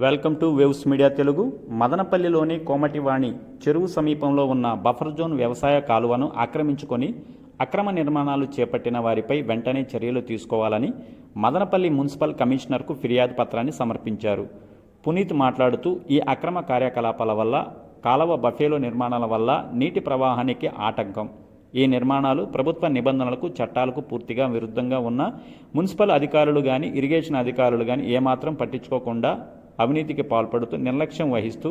Welcome to waves media Telugu. మదనపల్లిలోని కోమటివాణి చెరువు సమీపంలో ఉన్న బఫర్ జోన్ వ్యవసాయ కాలువను ఆక్రమించుకొని అక్రమ నిర్మాణాలు చేపట్టిన వారిపై వెంటనే చర్యలు తీసుకోవాలని మదనపల్లి మున్సిపల్ కమిషనర్కు ఫిర్యాదు పత్రాన్ని సమర్పించారు. పునీత్ మాట్లాడుతూ, ఈ అక్రమ కార్యకలాపాల వల్ల కాలువ బఫేలో నిర్మాణాల వల్ల నీటి ప్రవాహానికి ఆటంకం. ఈ నిర్మాణాలు ప్రభుత్వ నిబంధనలకు, చట్టాలకు పూర్తిగా విరుద్ధంగా ఉన్న మున్సిపల్ అధికారులు కానీ, ఇరిగేషన్ అధికారులు కానీ ఏమాత్రం పట్టించుకోకుండా అవినీతికి పాల్పడుతూ నిర్లక్ష్యం వహిస్తూ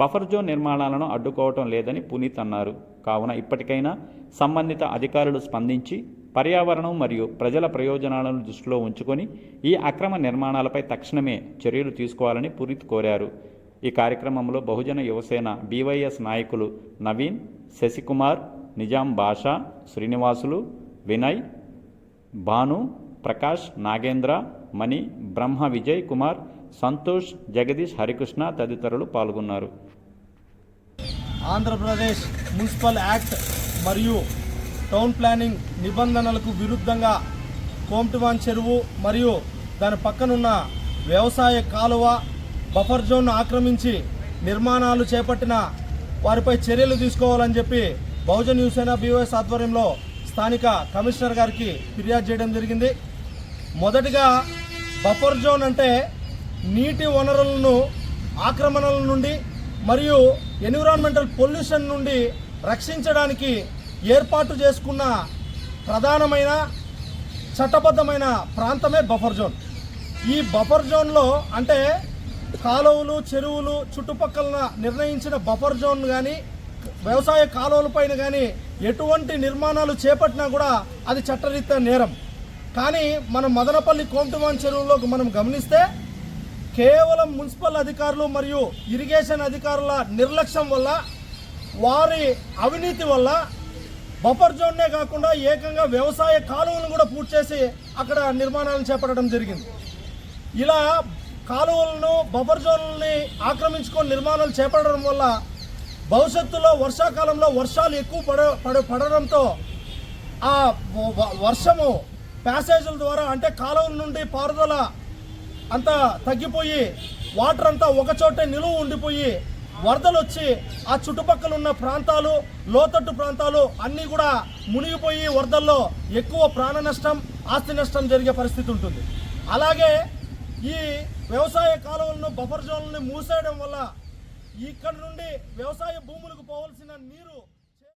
బఫర్ జోన్ నిర్మాణాలను అడ్డుకోవటం లేదని పునీత్ అన్నారు. కావున ఇప్పటికైనా సంబంధిత అధికారులు స్పందించి పర్యావరణం మరియు ప్రజల ప్రయోజనాలను దృష్టిలో ఉంచుకొని ఈ అక్రమ నిర్మాణాలపై తక్షణమే చర్యలు తీసుకోవాలని పునీత్ కోరారు. ఈ కార్యక్రమంలో బహుజన యువసేన బీవైఎస్ నాయకులు నవీన్, శశికుమార్, నిజాం బాషా, శ్రీనివాసులు, వినయ్, భాను, ప్రకాష్, నాగేంద్ర, మణి, బ్రహ్మ, విజయ్ కుమార్, సంతోష్, జగదీష్, హరికృష్ణ తదితరులు పాల్గొన్నారు. ఆంధ్రప్రదేశ్ మున్సిపల్ యాక్ట్ మరియు టౌన్ ప్లానింగ్ నిబంధనలకు విరుద్ధంగా కోమటివాణి చెరువు మరియు దాని పక్కనున్న వ్యవసాయ కాలువ బఫర్ జోన్ను ఆక్రమించి నిర్మాణాలు చేపట్టిన వారిపై చర్యలు తీసుకోవాలని చెప్పి బహుజన్ యువసేన బీవైఎస్ ఆధ్వర్యంలో స్థానిక కమిషనర్ గారికి ఫిర్యాదు చేయడం జరిగింది. మొదటిగా బఫర్ జోన్ అంటే నీటి వనరులను ఆక్రమణల నుండి మరియు ఎన్విరాన్మెంటల్ పొల్యూషన్ నుండి రక్షించడానికి ఏర్పాటు చేసుకున్న ప్రధానమైన చట్టబద్ధమైన ప్రాంతమే బఫర్ జోన్. ఈ బఫర్ జోన్లో అంటే కాలువలు, చెరువులు చుట్టుపక్కల నిర్ణయించిన బఫర్ జోన్ కానీ, వ్యవసాయ కాలువలపైన కానీ ఎటువంటి నిర్మాణాలు చేపట్టినా కూడా అది చట్టరీత్యా నేరం. కానీ మనం మదనపల్లి కోమటివాణి చెరువులోకి మనం గమనిస్తే కేవలం మున్సిపల్ అధికారులు మరియు ఇరిగేషన్ అధికారుల నిర్లక్ష్యం వల్ల, వారి అవినీతి వల్ల బఫర్ జోన్నే కాకుండా ఏకంగా వ్యవసాయ కాలువలను కూడా పూర్తి చేసి అక్కడ నిర్మాణాలను చేపట్టడం జరిగింది. ఇలా కాలువలను, బఫర్ జోన్లని ఆక్రమించుకొని నిర్మాణాలు చేపట్టడం వల్ల భవిష్యత్తులో వర్షాకాలంలో వర్షాలు ఎక్కువ పడడంతో ఆ వర్షము ప్యాసేజీల ద్వారా అంటే కాలువల నుండి పారుదల అంతా తగ్గిపోయి వాటర్ అంతా ఒకచోటే నిలువ ఉండిపోయి వరదలు వచ్చి ఆ చుట్టుపక్కల ఉన్న ప్రాంతాలు, లోతట్టు ప్రాంతాలు అన్నీ కూడా మునిగిపోయి వరదల్లో ఎక్కువ ప్రాణ నష్టం, ఆస్తి నష్టం జరిగే పరిస్థితి ఉంటుంది. అలాగే ఈ వ్యవసాయ కాలువలను, బఫర్ జోన్లని మూసేయడం వల్ల ఇక్కడ నుండి వ్యవసాయ భూములకు పోవాల్సిన నీరు